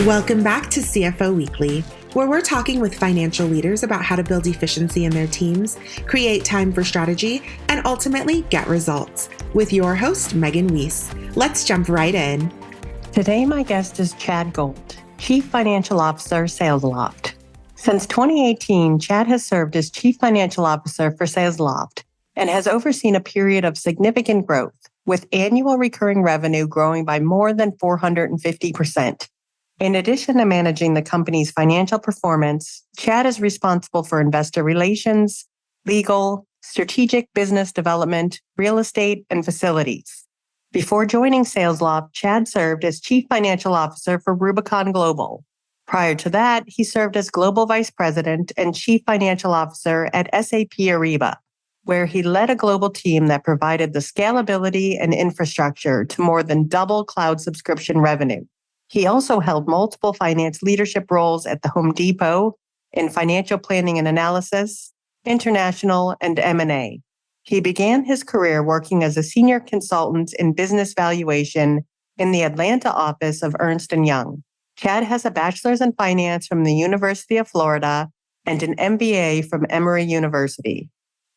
Welcome back to CFO Weekly, where we're talking with financial leaders about how to build efficiency in their teams, create time for strategy, and ultimately get results. With your host, Megan Weiss. Let's jump right in. Today, my guest is Chad Gold, Chief Financial Officer, Salesloft. Since 2018, Chad has served as Chief Financial Officer for Salesloft and has overseen a period of significant growth, with annual recurring revenue growing by more than 450%. In addition to managing the company's financial performance, Chad is responsible for investor relations, legal, strategic business development, real estate, and facilities. Before joining Salesloft, Chad served as Chief Financial Officer for Rubicon Global. Prior to that, he served as Global Vice President and Chief Financial Officer at SAP Ariba, where he led a global team that provided the scalability and infrastructure to more than double cloud subscription revenue. He also held multiple finance leadership roles at the Home Depot in financial planning and analysis, international, and M&A. He began his career working as a senior consultant in business valuation in the Atlanta office of Ernst & Young. Chad has a bachelor's in finance from the University of Florida and an MBA from Emory University.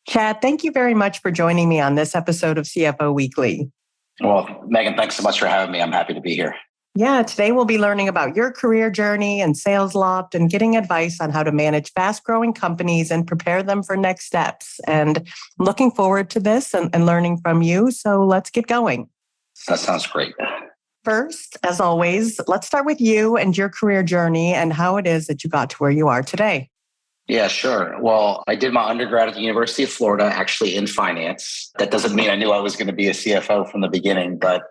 Chad, thank you very much for joining me on this episode of CFO Weekly. Well, Megan, thanks so much for having me. I'm happy to be here. Yeah, today we'll be learning about your career journey and Salesloft and getting advice on how to manage fast-growing companies and prepare them for next steps. And I'm looking forward to this and learning from you. So let's get going. That sounds great. First, as always, let's start with you and your career journey and how it is that you got to where you are today. Yeah, sure. Well, I did my undergrad at the University of Florida, actually in finance. That doesn't mean I knew I was going to be a CFO from the beginning, but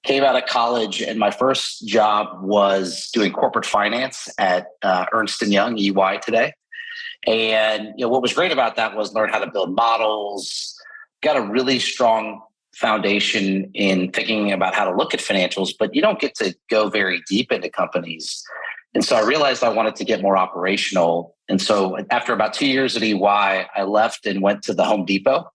came out of college and my first job was doing corporate finance at Ernst & Young, EY today. And what was great about that was learn how to build models, got a really strong foundation in thinking about how to look at financials, but you don't get to go very deep into companies. And so I realized I wanted to get more operational. And so after about 2 years at EY, I left and went to the Home Depot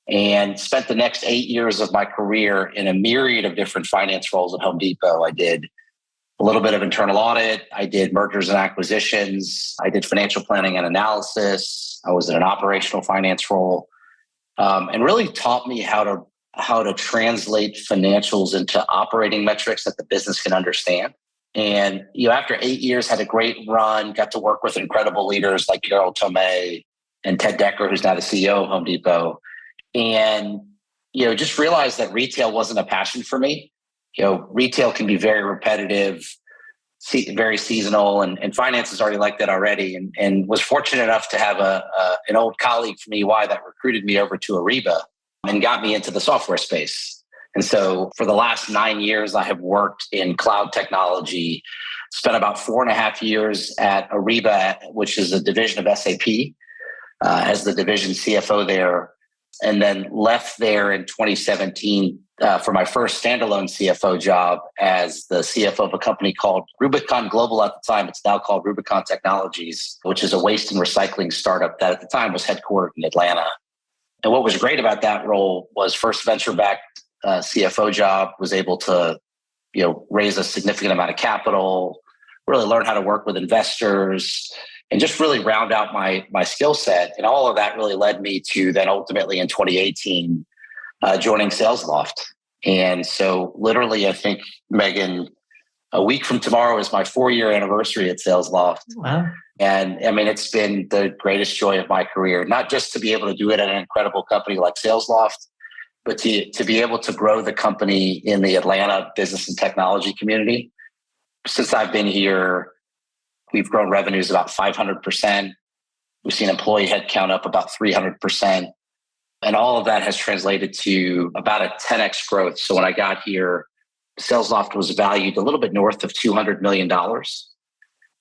and spent the next 8 years of my career in a myriad of different finance roles at Home Depot. I did a little bit of internal audit. I did mergers and acquisitions. I did financial planning and analysis. I was in an operational finance role, and really taught me how to translate financials into operating metrics that the business can understand. And after 8 years, had a great run, got to work with incredible leaders like Carol Tomei and Ted Decker, who's now the CEO of Home Depot. And, just realized that retail wasn't a passion for me. Retail can be very repetitive, very seasonal, and finance is already like that already. And was fortunate enough to have an old colleague from EY that recruited me over to Ariba and got me into the software space. And so for the last 9 years, I have worked in cloud technology, spent about 4.5 years at Ariba, which is a division of SAP, as the division CFO there. And then left there in 2017 for my first standalone CFO job as the CFO of a company called Rubicon Global at the time. It's now called Rubicon Technologies, which is a waste and recycling startup that at the time was headquartered in Atlanta. And what was great about that role was first venture-backed CFO job, was able to raise a significant amount of capital, really learn how to work with investors, and just really round out my skill set. And all of that really led me to then ultimately in 2018, joining Salesloft. And so literally, I think, Megan, a week from tomorrow is my 4-year anniversary at Salesloft. Wow. And I mean, it's been the greatest joy of my career, not just to be able to do it at an incredible company like Salesloft, but to be able to grow the company in the Atlanta business and technology community. Since I've been here, we've grown revenues about 500%. We've seen employee headcount up about 300%. And all of that has translated to about a 10x growth. So when I got here, Salesloft was valued a little bit north of $200 million.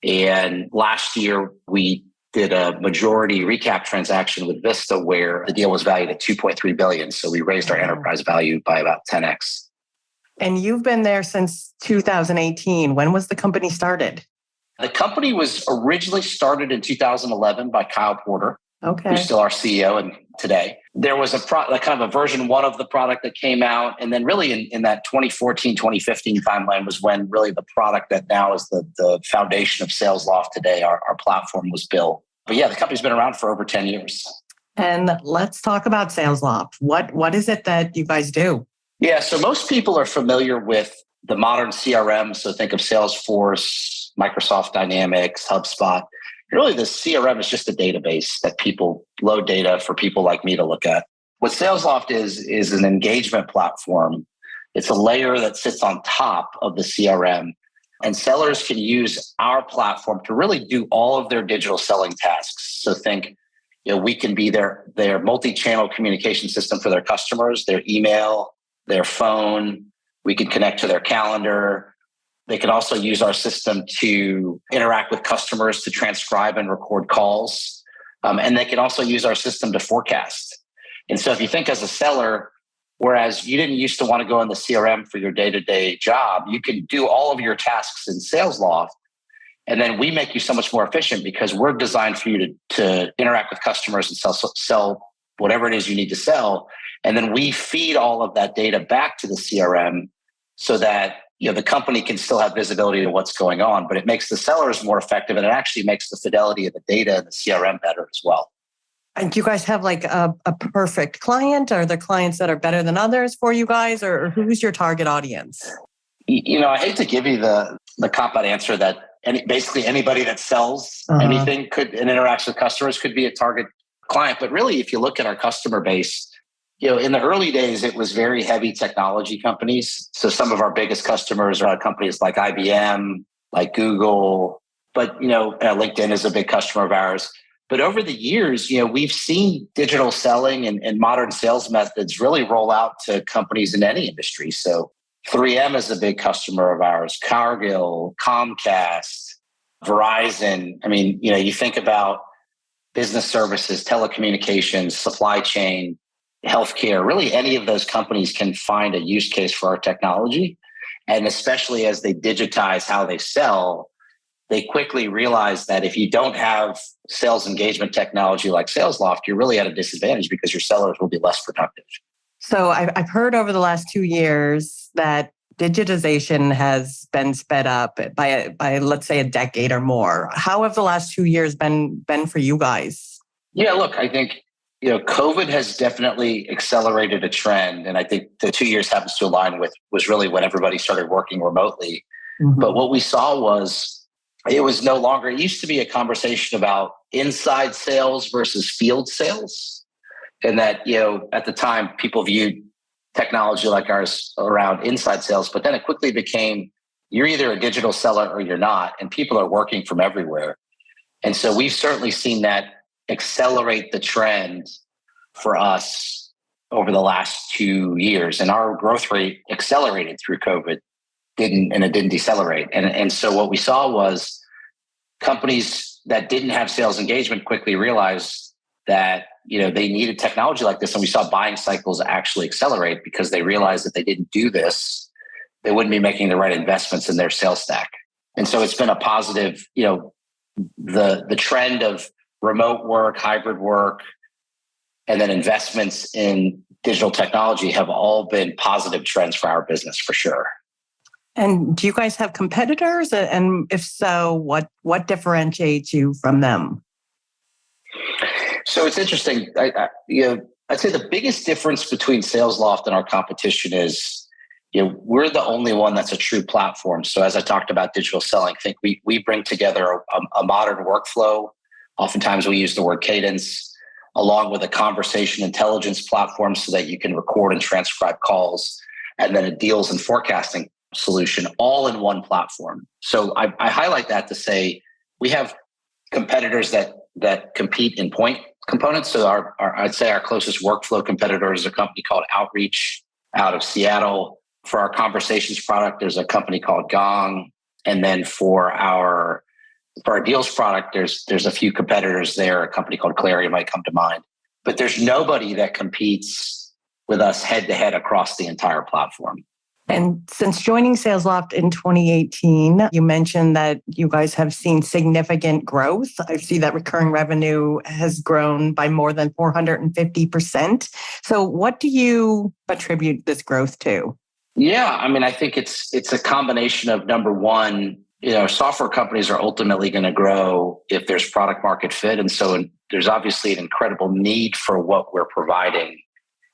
And last year, we did a majority recap transaction with Vista where the deal was valued at $2.3 billion. So we raised our enterprise value by about 10x. And you've been there since 2018. When was the company started? The company was originally started in 2011 by Kyle Porter, who's still our CEO and today. There was like kind of a version 1 of the product that came out. And then really in that 2014, 2015 timeline was when really the product that now is the foundation of Salesloft today, our platform, was built. But yeah, the company's been around for over 10 years. And let's talk about Salesloft. What is it that you guys do? Yeah, so most people are familiar with the modern CRM. So think of Salesforce, Microsoft Dynamics, HubSpot. Really, the CRM is just a database that people load data for people like me to look at. What Salesloft is an engagement platform. It's a layer that sits on top of the CRM, and sellers can use our platform to really do all of their digital selling tasks. So think, we can be their multi-channel communication system for their customers, their email, their phone. We can connect to their calendar. They can also use our system to interact with customers, to transcribe and record calls. And they can also use our system to forecast. And so if you think as a seller, whereas you didn't used to want to go in the CRM for your day-to-day job, you can do all of your tasks in Salesloft. And then we make you so much more efficient because we're designed for you to interact with customers and sell whatever it is you need to sell. And then we feed all of that data back to the CRM so that the company can still have visibility to what's going on, but it makes the sellers more effective, and it actually makes the fidelity of the data and the CRM better as well. And do you guys have like a perfect client? Are there clients that are better than others for you guys, or who's your target audience? I hate to give you the cop-out answer that basically anybody that sells anything and interacts with customers could be a target client. But really, if you look at our customer base, in the early days, it was very heavy technology companies. So some of our biggest customers are companies like IBM, like Google, but, LinkedIn is a big customer of ours. But over the years, we've seen digital selling and modern sales methods really roll out to companies in any industry. So 3M is a big customer of ours, Cargill, Comcast, Verizon. I mean, you think about business services, telecommunications, supply chain, healthcare, really any of those companies can find a use case for our technology. And especially as they digitize how they sell, they quickly realize that if you don't have sales engagement technology like Salesloft, you're really at a disadvantage because your sellers will be less productive. So I've heard over the last 2 years that digitization has been sped up by let's say a decade or more. How have the last 2 years been for you guys? Yeah, look, I think COVID has definitely accelerated a trend. And I think the 2 years happens to align with was really when everybody started working remotely. Mm-hmm. But what we saw was it was no longer, it used to be a conversation about inside sales versus field sales. And that, at the time, people viewed technology like ours around inside sales, but then it quickly became, you're either a digital seller or you're not. And people are working from everywhere. And so we've certainly seen that accelerate the trend for us over the last 2 years. And our growth rate accelerated through COVID, it didn't decelerate. And so what we saw was companies that didn't have sales engagement quickly realized that, they needed technology like this. And we saw buying cycles actually accelerate because they realized that they didn't do this, they wouldn't be making the right investments in their sales stack. And so it's been a positive, the trend of remote work, hybrid work, and then investments in digital technology have all been positive trends for our business for sure. And do you guys have competitors? And if so, what differentiates you from them? So it's interesting. I'd say the biggest difference between Salesloft and our competition is, we're the only one that's a true platform. So as I talked about digital selling, I think we bring together a modern workflow. Oftentimes we use the word cadence along with a conversation intelligence platform so that you can record and transcribe calls, and then a deals and forecasting solution all in one platform. So I highlight that to say we have competitors that compete in point components. So I'd say our closest workflow competitor is a company called Outreach out of Seattle. For our conversations product, there's a company called Gong. And then for our deals product, there's a few competitors there. A company called Clarion might come to mind. But there's nobody that competes with us head to head across the entire platform. And since joining Salesloft in 2018, you mentioned that you guys have seen significant growth. I see that recurring revenue has grown by more than 450%. So what do you attribute this growth to? Yeah, I mean, I think it's a combination of, number one, software companies are ultimately going to grow if there's product market fit. And so there's obviously an incredible need for what we're providing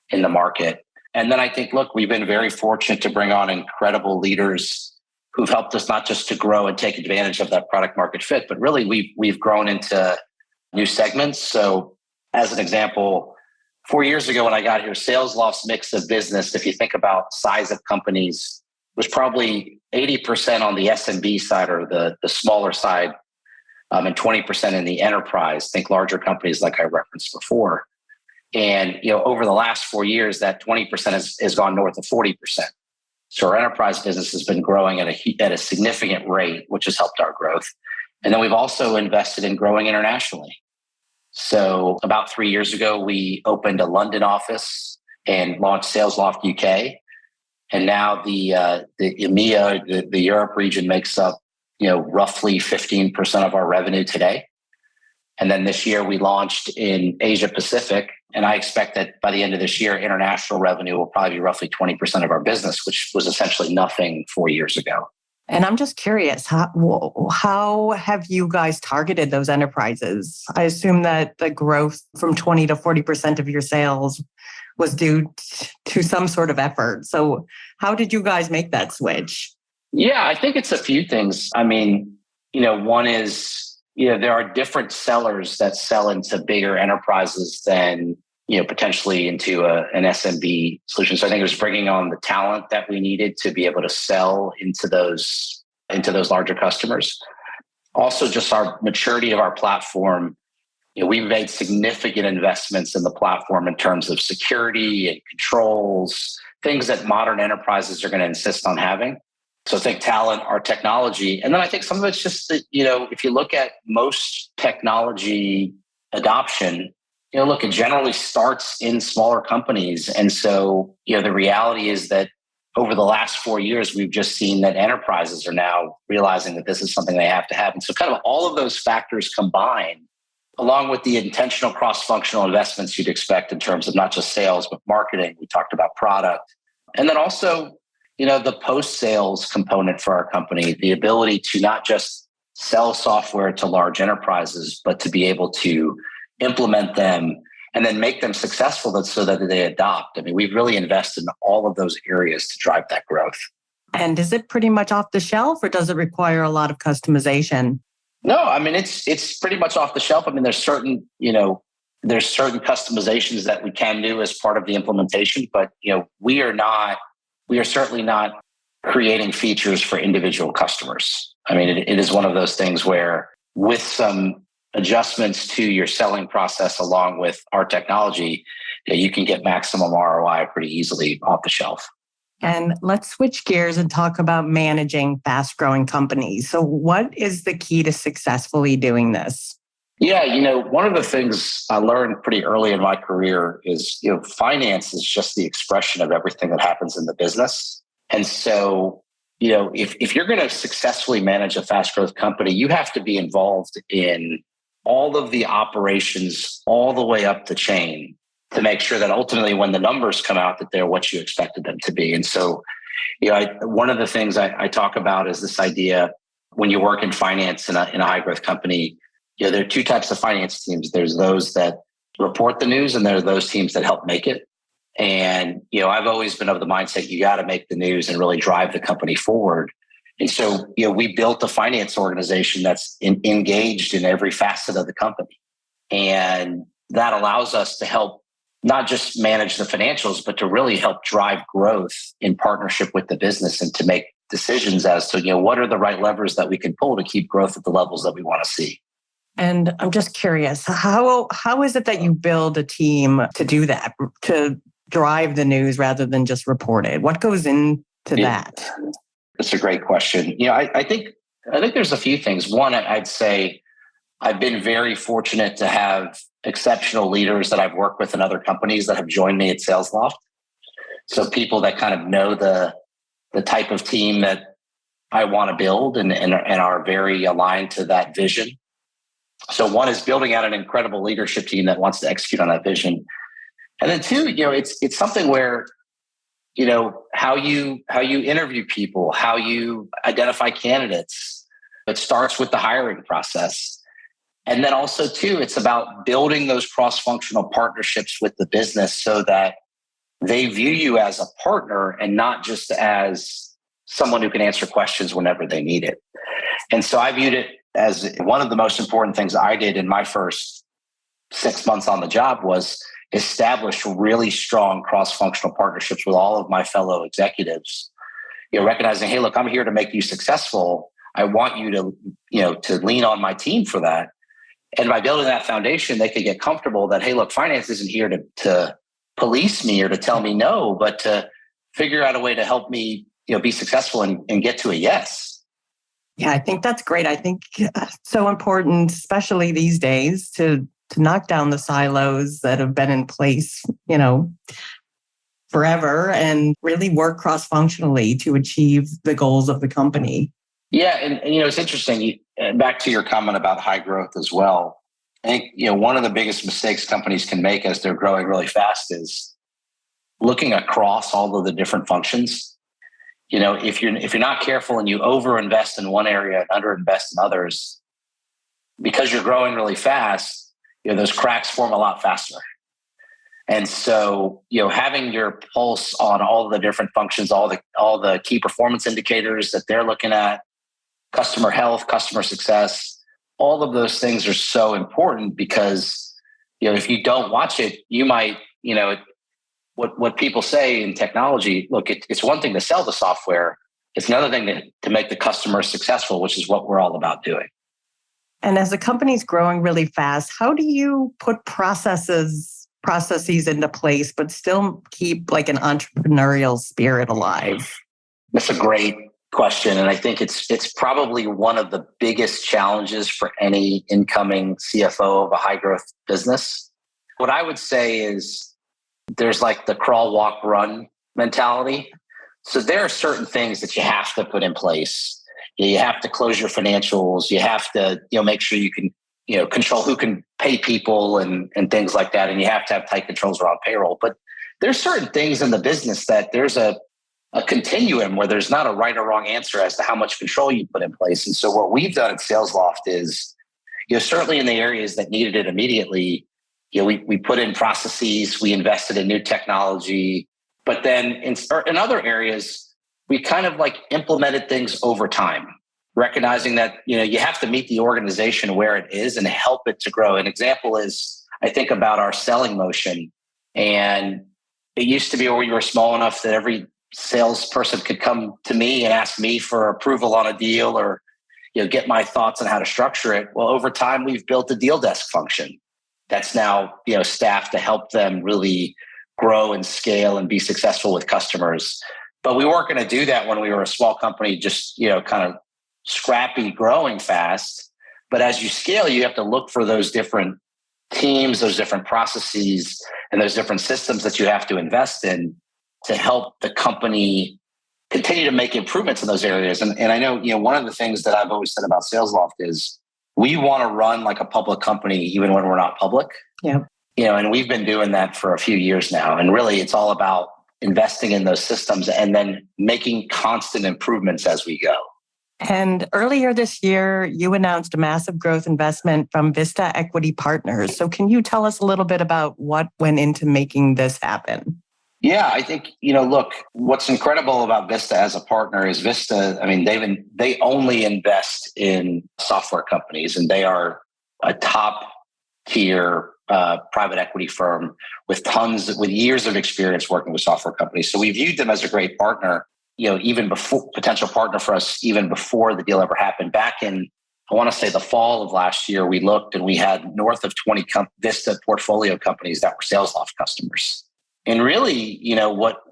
in the market. And then I think, look, we've been very fortunate to bring on incredible leaders who've helped us not just to grow and take advantage of that product market fit, but really we've grown into new segments. So as an example, 4 years ago when I got here, Salesloft's mix of business, if you think about size of companies, was probably 80% on the SMB side or the smaller side, and 20% in the enterprise. Think larger companies like I referenced before. And over the last 4 years, that 20% has gone north of 40%. So our enterprise business has been growing at a significant rate, which has helped our growth. And then we've also invested in growing internationally. So about 3 years ago, we opened a London office and launched Salesloft UK. And now the EMEA, the Europe region makes up roughly 15% of our revenue today. And then this year we launched in Asia Pacific. And I expect that by the end of this year, international revenue will probably be roughly 20% of our business, which was essentially nothing 4 years ago. And I'm just curious, how have you guys targeted those enterprises? I assume that the growth from 20 to 40% of your sales was due to some sort of effort. So how did you guys make that switch? Yeah, I think it's a few things. I mean, one is, there are different sellers that sell into bigger enterprises than, potentially into an SMB solution. So I think it was bringing on the talent that we needed to be able to sell into those larger customers. Also, just our maturity of our platform. We've made significant investments in the platform in terms of security and controls, things that modern enterprises are going to insist on having. So think talent, our technology. And then I think some of it's just that, if you look at most technology adoption, look, it generally starts in smaller companies. And so, the reality is that over the last 4 years, we've just seen that enterprises are now realizing that this is something they have to have. And so kind of all of those factors combined, along with the intentional cross-functional investments you'd expect in terms of not just sales, but marketing. We talked about product. And then also, the post-sales component for our company, the ability to not just sell software to large enterprises, but to be able to implement them and then make them successful so that they adopt. I mean, we've really invested in all of those areas to drive that growth. And is it pretty much off the shelf or does it require a lot of customization? No, I mean, it's pretty much off the shelf. I mean, there's certain customizations that we can do as part of the implementation, but we are certainly not creating features for individual customers. I mean, it is one of those things where with some adjustments to your selling process along with our technology, you can get maximum ROI pretty easily off the shelf. And let's switch gears and talk about managing fast-growing companies. So what is the key to successfully doing this? Yeah, one of the things I learned pretty early in my career is, finance is just the expression of everything that happens in the business. And so, if you're going to successfully manage a fast growth company, you have to be involved in all of the operations all the way up the chain to make sure that ultimately when the numbers come out, that they're what you expected them to be. And so, one of the things I talk about is this idea when you work in finance in a high growth company, there are two types of finance teams. There's those that report the news and there are those teams that help make it. And, I've always been of the mindset, you got to make the news and really drive the company forward. And so, we built a finance organization that's engaged in every facet of the company. And that allows us to help not just manage the financials, but to really help drive growth in partnership with the business and to make decisions as to, what are the right levers that we can pull to keep growth at the levels that we want to see. And I'm just curious, how is it that you build a team to do that, to drive the news rather than just report it? What goes into that? That's a great question. I think there's a few things. One, I'd say I've been very fortunate to have exceptional leaders that I've worked with in other companies that have joined me at Salesloft. So people that kind of know the the type of team that I want to build and are very aligned to that vision. So one is building out an incredible leadership team that wants to execute on that vision. And then two, it's something where, how you interview people, how you identify candidates. It starts with the hiring process. And then also too, it's about building those cross-functional partnerships with the business so that they view you as a partner and not just as someone who can answer questions whenever they need it. And so I viewed it as one of the most important things I did in my first 6 months on the job was establish really strong cross-functional partnerships with all of my fellow executives, recognizing, hey, look, I'm here to make you successful. I want you to lean on my team for that. And by building that foundation, they could get comfortable that, hey, look, finance isn't here to police me or to tell me no, but to figure out a way to help me, be successful and get to a yes. Yeah, I think that's great. I think so important, especially these days, to knock down the silos that have been in place, forever and really work cross-functionally to achieve the goals of the company. Yeah. And it's interesting. Back to your comment about high growth as well. I think, one of the biggest mistakes companies can make as they're growing really fast is looking across all of the different functions. If you're not careful and you overinvest in one area and underinvest in others, because you're growing really fast, those cracks form a lot faster. And so, having your pulse on all the different functions, all the key performance indicators that they're looking at, customer health, customer success, all of those things are so important because, if you don't watch it, you might, what people say in technology, look, it's one thing to sell the software. It's another thing to make the customer successful, which is what we're all about doing. And as the company's growing really fast, how do you put processes into place, but still keep like an entrepreneurial spirit alive? That's a great question. And I think it's probably one of the biggest challenges for any incoming CFO of a high growth business. What I would say is there's like the crawl, walk, run mentality. So there are certain things that you have to put in place. You have to close your financials. You have to, make sure you can, control who can pay people and things like that. And you have to have tight controls around payroll. But there's certain things in the business that there's a continuum where there's not a right or wrong answer as to how much control you put in place. And so what we've done at Salesloft is, certainly in the areas that needed it immediately, we put in processes, we invested in new technology, but then in other areas, we kind of like implemented things over time, recognizing that, you have to meet the organization where it is and help it to grow. An example is, I think about our selling motion, and it used to be where we were small enough that every salesperson could come to me and ask me for approval on a deal or, get my thoughts on how to structure it. Well, over time, we've built a deal desk function that's now, staffed to help them really grow and scale and be successful with customers. But we weren't going to do that when we were a small company, just, kind of scrappy, growing fast. But as you scale, you have to look for those different teams, those different processes, and those different systems that you have to invest in to help the company continue to make improvements in those areas. And I know, one of the things that I've always said about Salesloft is we want to run like a public company, even when we're not public. Yeah. And we've been doing that for a few years now. And really, it's all about investing in those systems and then making constant improvements as we go. And earlier this year, you announced a massive growth investment from Vista Equity Partners. So can you tell us a little bit about what went into making this happen? Yeah, I think, look, what's incredible about Vista as a partner is Vista, they only invest in software companies, and they are a top tier private equity firm with years of experience working with software companies. So we viewed them as a great partner, even before potential partner for us, even before the deal ever happened. Back in, I want to say the fall of last year, we looked and we had north of 20 Vista portfolio companies that were Salesloft customers. And really, what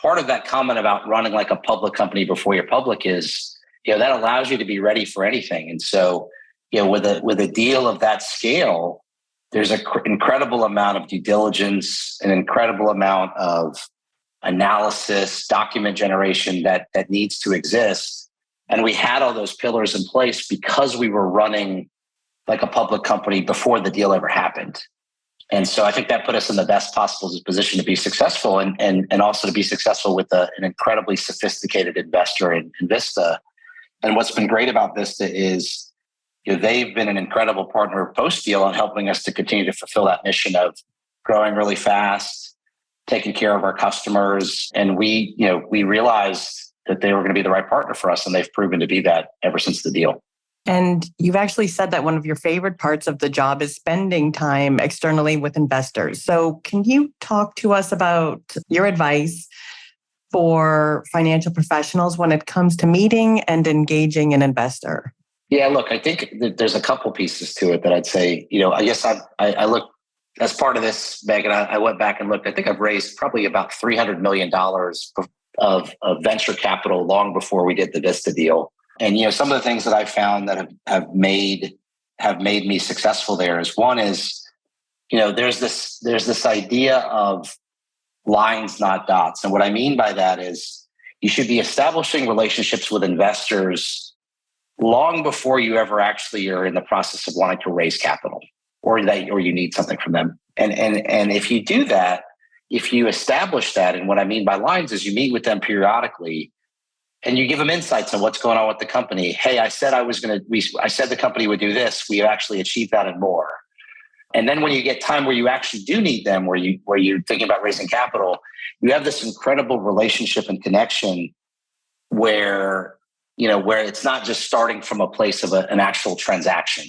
part of that comment about running like a public company before you're public is, that allows you to be ready for anything. And so, with a deal of that scale, there's an incredible amount of due diligence, an incredible amount of analysis, document generation that needs to exist. And we had all those pillars in place because we were running like a public company before the deal ever happened. And so I think that put us in the best possible position to be successful and also to be successful with an incredibly sophisticated investor in Vista. And what's been great about Vista is they've been an incredible partner post-deal on helping us to continue to fulfill that mission of growing really fast, taking care of our customers. And we realized that they were going to be the right partner for us, and they've proven to be that ever since the deal. And you've actually said that one of your favorite parts of the job is spending time externally with investors. So can you talk to us about your advice for financial professionals when it comes to meeting and engaging an investor? Yeah, look, I think that there's a couple pieces to it that I'd say, I guess I look as part of this, Megan, I went back and looked. I think I've raised probably about $300 million of venture capital long before we did the Vista deal. And some of the things that I found that have made me successful there is one is, there's this idea of lines, not dots. And what I mean by that is you should be establishing relationships with investors long before you ever actually are in the process of wanting to raise capital or you need something from them. And if you do that, if you establish that, and what I mean by lines is you meet with them periodically and you give them insights on what's going on with the company. Hey, I said I said the company would do this. We actually achieved that and more. And then when you get time where you actually do need them, where you're thinking about raising capital, you have this incredible relationship and connection where it's not just starting from a place of an actual transaction.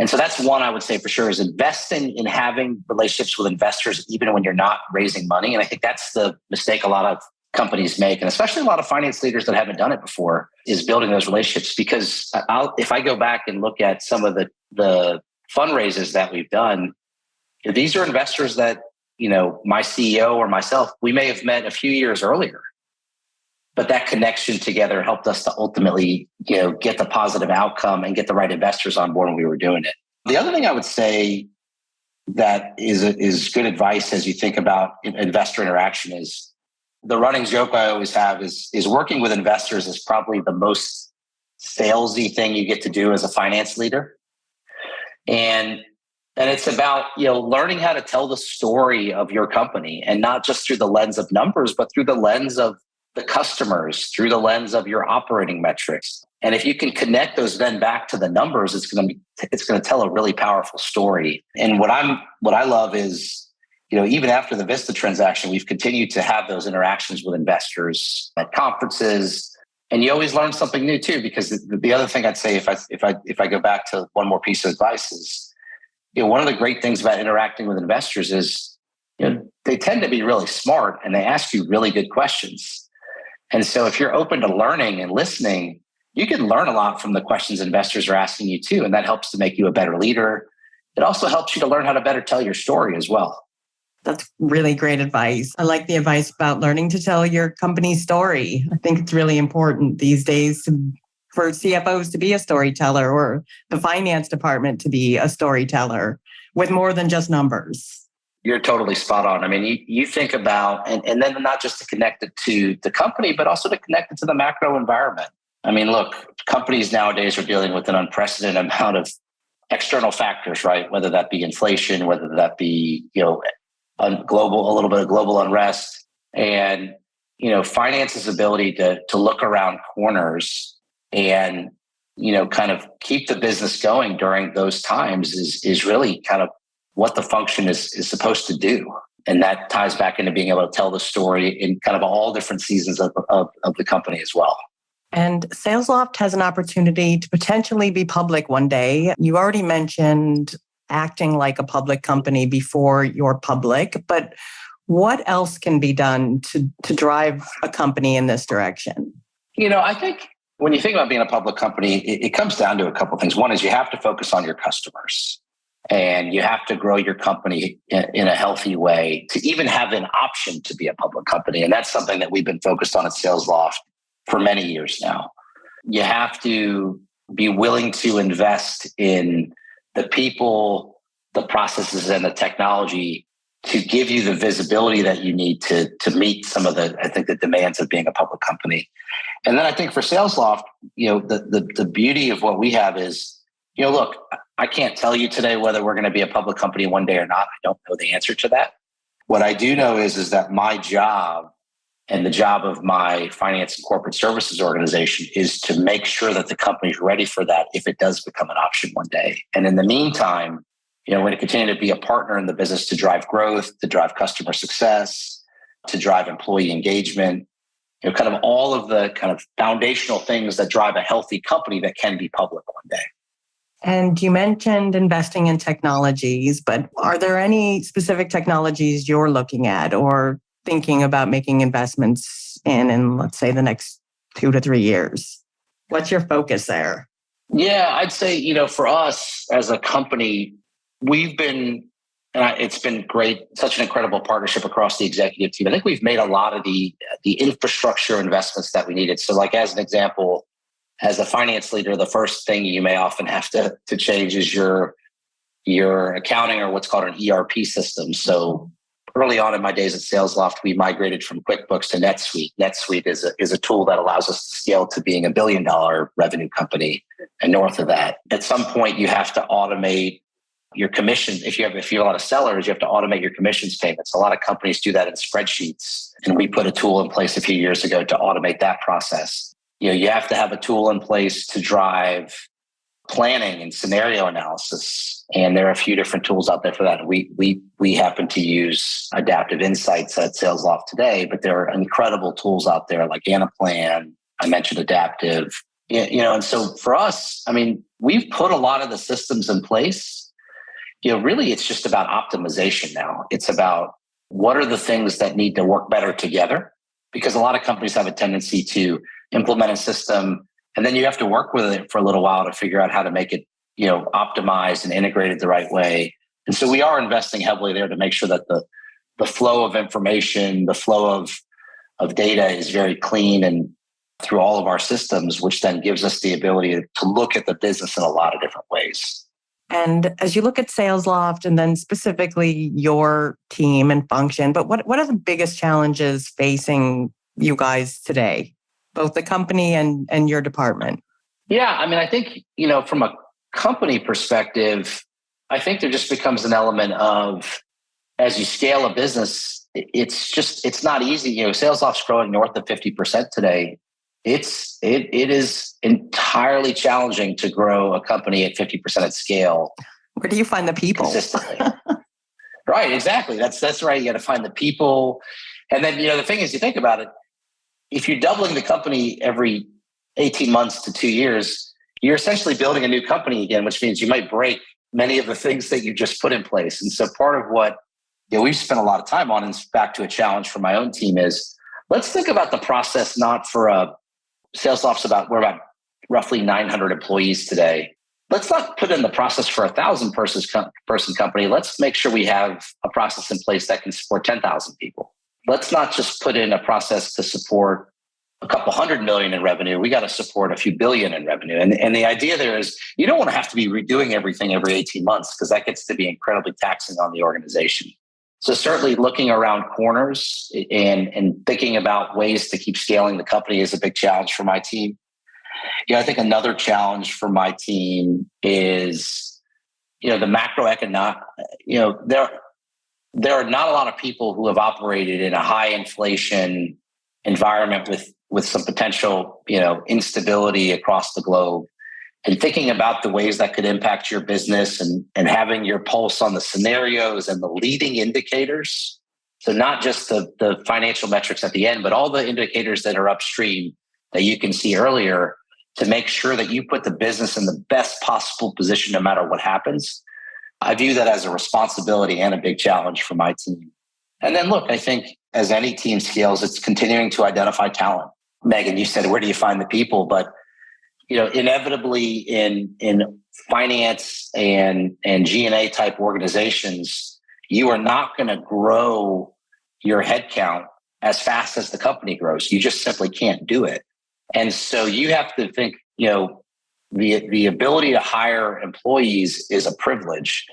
And so that's one I would say for sure is investing in having relationships with investors, even when you're not raising money. And I think that's the mistake a lot of companies make, and especially a lot of finance leaders that haven't done it before, is building those relationships. Because if I go back and look at some of the fundraisers that we've done, these are investors that, my CEO or myself, we may have met a few years earlier. But that connection together helped us to ultimately, get the positive outcome and get the right investors on board when we were doing it. The other thing I would say that is good advice as you think about investor interaction is the running joke I always have is working with investors is probably the most salesy thing you get to do as a finance leader. And it's about, learning how to tell the story of your company, and not just through the lens of numbers, but through the lens of the customers, through the lens of your operating metrics. And if you can connect those then back to the numbers, it's going to tell a really powerful story. And what I love is, even after the Vista transaction, we've continued to have those interactions with investors at conferences, and you always learn something new too. Because the other thing I'd say, if I go back to one more piece of advice, is, one of the great things about interacting with investors is, they tend to be really smart and they ask you really good questions. And so if you're open to learning and listening, you can learn a lot from the questions investors are asking you too. And that helps to make you a better leader. It also helps you to learn how to better tell your story as well. That's really great advice. I like the advice about learning to tell your company's story. I think it's really important these days for CFOs to be a storyteller, or the finance department to be a storyteller with more than just numbers. You're totally spot on. I mean, you think about, and then not just to connect it to the company, but also to connect it to the macro environment. I mean, look, companies nowadays are dealing with an unprecedented amount of external factors, right? Whether that be inflation, whether that be, a little bit of global unrest, and, finance's ability to look around corners and, kind of keep the business going during those times is really kind of what the function is supposed to do. And that ties back into being able to tell the story in kind of all different seasons of the company as well. And Salesloft has an opportunity to potentially be public one day. You already mentioned acting like a public company before you're public, but what else can be done to drive a company in this direction? I think when you think about being a public company, it comes down to a couple of things. One is you have to focus on your customers. And you have to grow your company in a healthy way to even have an option to be a public company. And that's something that we've been focused on at Salesloft for many years now. You have to be willing to invest in the people, the processes, and the technology to give you the visibility that you need to meet some of the demands of being a public company. And then I think for Salesloft, the beauty of what we have is, look, I can't tell you today whether we're going to be a public company one day or not. I don't know the answer to that. What I do know is that my job and the job of my finance and corporate services organization is to make sure that the company's ready for that if it does become an option one day. And in the meantime, we're going to continue to be a partner in the business to drive growth, to drive customer success, to drive employee engagement, kind of all of the kind of foundational things that drive a healthy company that can be public one day. And you mentioned investing in technologies, but are there any specific technologies you're looking at or thinking about making investments in, let's say, the next 2 to 3 years? What's your focus there? Yeah, I'd say, for us as a company, it's been great, such an incredible partnership across the executive team. I think we've made a lot of the infrastructure investments that we needed. So like as an example, as a finance leader, the first thing you may often have to change is your accounting or what's called an ERP system. So early on in my days at Salesloft, we migrated from QuickBooks to NetSuite. NetSuite is a tool that allows us to scale to being $1 billion revenue company and north of that. At some point, you have to automate your commission. If you have a lot of sellers, you have to automate your commissions payments. A lot of companies do that in spreadsheets. And we put a tool in place a few years ago to automate that process. You have to have a tool in place to drive planning and scenario analysis. And there are a few different tools out there for that. We happen to use Adaptive Insights at Salesloft today, but there are incredible tools out there like Anaplan. I mentioned Adaptive. And so for us, we've put a lot of the systems in place. Really, it's just about optimization now. It's about what are the things that need to work better together, because a lot of companies have a tendency to implement a system and then you have to work with it for a little while to figure out how to make it, optimized and integrated the right way. And so we are investing heavily there to make sure that the flow of information, the flow of data is very clean and through all of our systems, which then gives us the ability to look at the business in a lot of different ways. And as you look at Salesloft and then specifically your team and function, but what are the biggest challenges facing you guys today, both the company and your department? Yeah, I think, from a company perspective, I think there just becomes an element of, as you scale a business, it's not easy. Salesloft's growing north of 50% today. It is entirely challenging to grow a company at 50% at scale. Where do you find the people? Consistently. Right, exactly. That's right. You got to find the people. And then, the thing is, you think about it, if you're doubling the company every 18 months to 2 years, you're essentially building a new company again, which means you might break many of the things that you just put in place. And so part of what we've spent a lot of time on, and it's back to a challenge for my own team, is let's think about the process not for Salesloft's we're about roughly 900 employees today. Let's not put in the process for 1,000 person company. Let's make sure we have a process in place that can support 10,000 people. Let's not just put in a process to support a couple $100 million in revenue. We got to support a few billion in revenue. And the idea there is you don't want to have to be redoing everything every 18 months because that gets to be incredibly taxing on the organization. So certainly looking around corners and thinking about ways to keep scaling the company is a big challenge for my team. I think another challenge for my team is, the macroeconomic, there are not a lot of people who have operated in a high inflation environment with some potential, instability across the globe. And thinking about the ways that could impact your business and having your pulse on the scenarios and the leading indicators. So not just the financial metrics at the end, but all the indicators that are upstream that you can see earlier to make sure that you put the business in the best possible position no matter what happens. I view that as a responsibility and a big challenge for my team. And then look, I think as any team scales, it's continuing to identify talent. Megan, you said, where do you find the people? But inevitably in finance and G&A type organizations, you are not going to grow your headcount as fast as the company grows. You just simply can't do it. And so you have to think, the ability to hire employees is a privilege.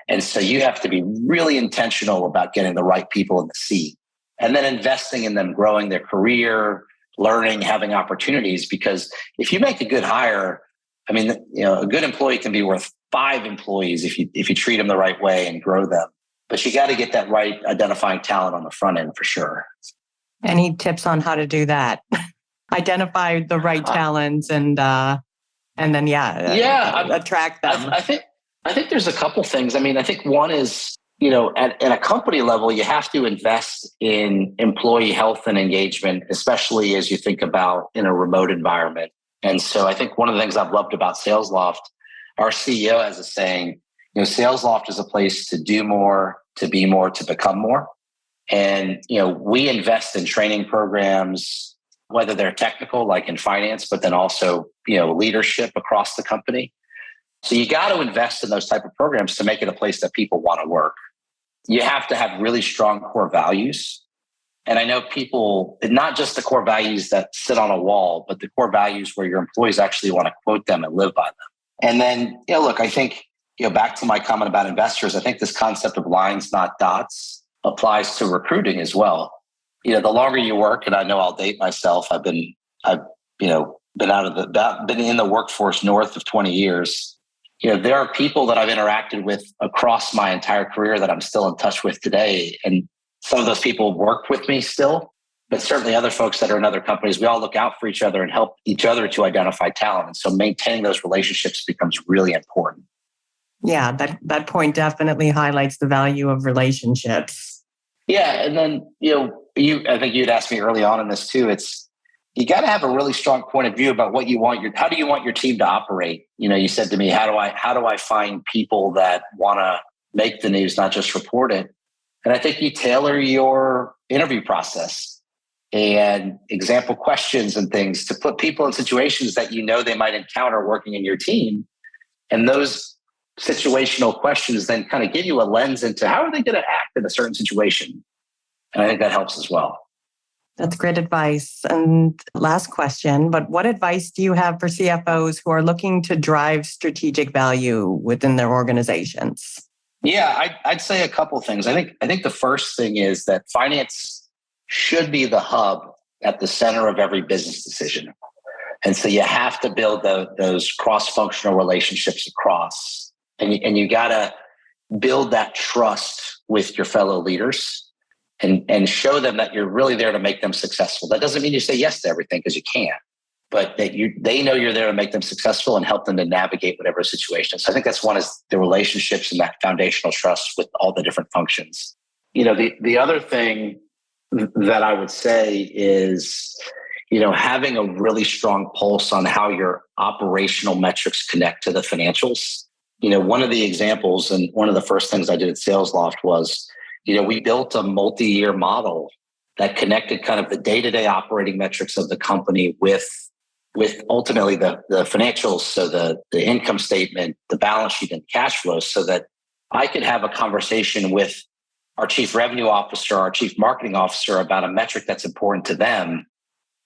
And so you have to be really intentional about getting the right people in the seat and then investing in them, growing their career, learning, having opportunities. Because if you make a good hire, I mean, a good employee can be worth 5 employees if you treat them the right way and grow them. But you got to get that right identifying talent on the front end for sure. Any tips on how to do that? Identify the right talents and then attract them. I think there's a couple things. I mean, I think one is, at a company level, you have to invest in employee health and engagement, especially as you think about in a remote environment. And so I think one of the things I've loved about Salesloft, our CEO has a saying, Salesloft is a place to do more, to be more, to become more. And, we invest in training programs, whether they're technical, like in finance, but then also, leadership across the company. So you got to invest in those type of programs to make it a place that people want to work. You have to have really strong core values. And I know people, not just the core values that sit on a wall, but the core values where your employees actually want to quote them and live by them. And then, look, I think, back to my comment about investors, I think this concept of lines, not dots, applies to recruiting as well. The longer you work, and I know I'll date myself, I've been in the workforce north of 20 years. There are people that I've interacted with across my entire career that I'm still in touch with today. And some of those people work with me still, but certainly other folks that are in other companies, we all look out for each other and help each other to identify talent. And so maintaining those relationships becomes really important. Yeah, that point definitely highlights the value of relationships. Yeah. And then, I think you'd asked me early on in this too. You got to have a really strong point of view about what you want how do you want your team to operate? You said to me, how do I find people that want to make the news, not just report it? And I think you tailor your interview process and example questions and things to put people in situations that they might encounter working in your team. And those situational questions then kind of give you a lens into how are they going to act in a certain situation. And I think that helps as well. That's great advice. And last question, but what advice do you have for CFOs who are looking to drive strategic value within their organizations? Yeah, I'd say a couple of things. I think the first thing is that finance should be the hub at the center of every business decision. And so you have to build those cross-functional relationships across. And you got to build that trust with your fellow leaders and show them that you're really there to make them successful. That doesn't mean you say yes to everything, because you can't, but that they know you're there to make them successful and help them to navigate whatever situation. So I think that's one, is the relationships and that foundational trust with all the different functions. The other thing that I would say is, having a really strong pulse on how your operational metrics connect to the financials. One of the examples and one of the first things I did at Salesloft was, we built a multi-year model that connected kind of the day-to-day operating metrics of the company with ultimately the financials, so the income statement, the balance sheet, and cash flows, so that I could have a conversation with our chief revenue officer, our chief marketing officer about a metric that's important to them,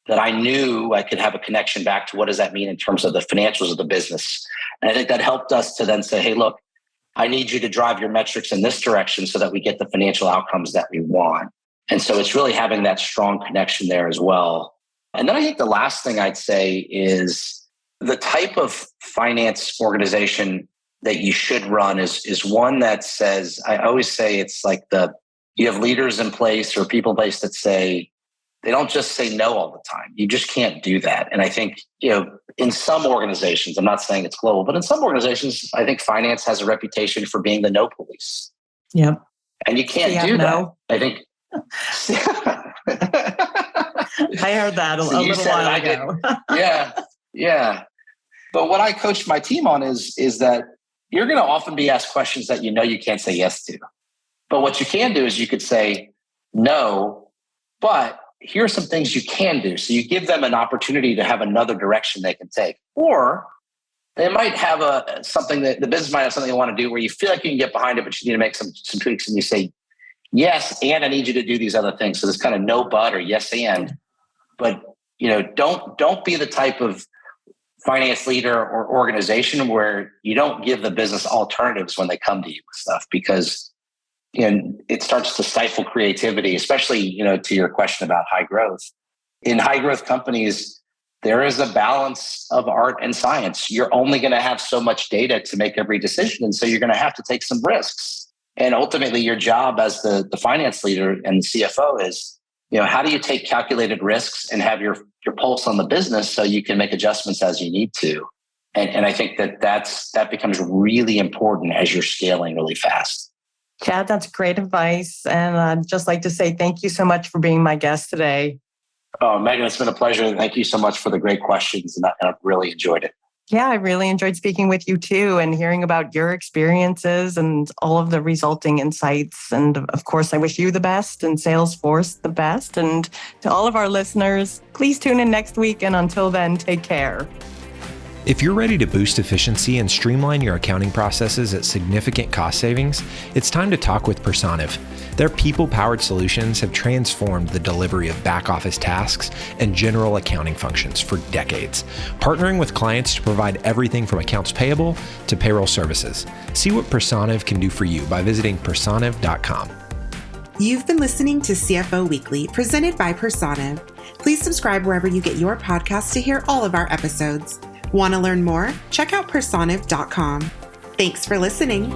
that I knew I could have a connection back to what does that mean in terms of the financials of the business. And I think that helped us to then say, hey, look, I need you to drive your metrics in this direction so that we get the financial outcomes that we want. And so it's really having that strong connection there as well. And then I think the last thing I'd say is the type of finance organization that you should run is one that says, I always say it's like you have leaders in place or people in place that say, they don't just say no all the time. You just can't do that. And I think, in some organizations, I'm not saying it's global, but in some organizations, I think finance has a reputation for being the no police. Yep. And you can't do that. I think. I heard that a little while ago. Yeah. But what I coach my team on is that you're going to often be asked questions that you can't say yes to. But what you can do is you could say no, but here are some things you can do. So you give them an opportunity to have another direction they can take. Or they might have something that the business might have something they want to do where you feel like you can get behind it, but you need to make some tweaks, and you say, yes, and I need you to do these other things. So there's kind of no but or yes and. But don't be the type of finance leader or organization where you don't give the business alternatives when they come to you with stuff, because it starts to stifle creativity, especially, to your question about high growth. In high growth companies, there is a balance of art and science. You're only going to have so much data to make every decision. And so you're going to have to take some risks. And ultimately, your job as the finance leader and the CFO is, how do you take calculated risks and have your pulse on the business so you can make adjustments as you need to? And I think that becomes really important as you're scaling really fast. Chad, that's great advice. And I'd just like to say thank you so much for being my guest today. Oh, Megan, it's been a pleasure. Thank you so much for the great questions. And I've really enjoyed it. Yeah, I really enjoyed speaking with you too and hearing about your experiences and all of the resulting insights. And of course, I wish you the best and Salesforce the best. And to all of our listeners, please tune in next week. And until then, take care. If you're ready to boost efficiency and streamline your accounting processes at significant cost savings, it's time to talk with Personiv. Their people-powered solutions have transformed the delivery of back-office tasks and general accounting functions for decades, partnering with clients to provide everything from accounts payable to payroll services. See what Personiv can do for you by visiting personiv.com. You've been listening to CFO Weekly, presented by Personiv. Please subscribe wherever you get your podcasts to hear all of our episodes. Want to learn more? Check out personiv.com. Thanks for listening.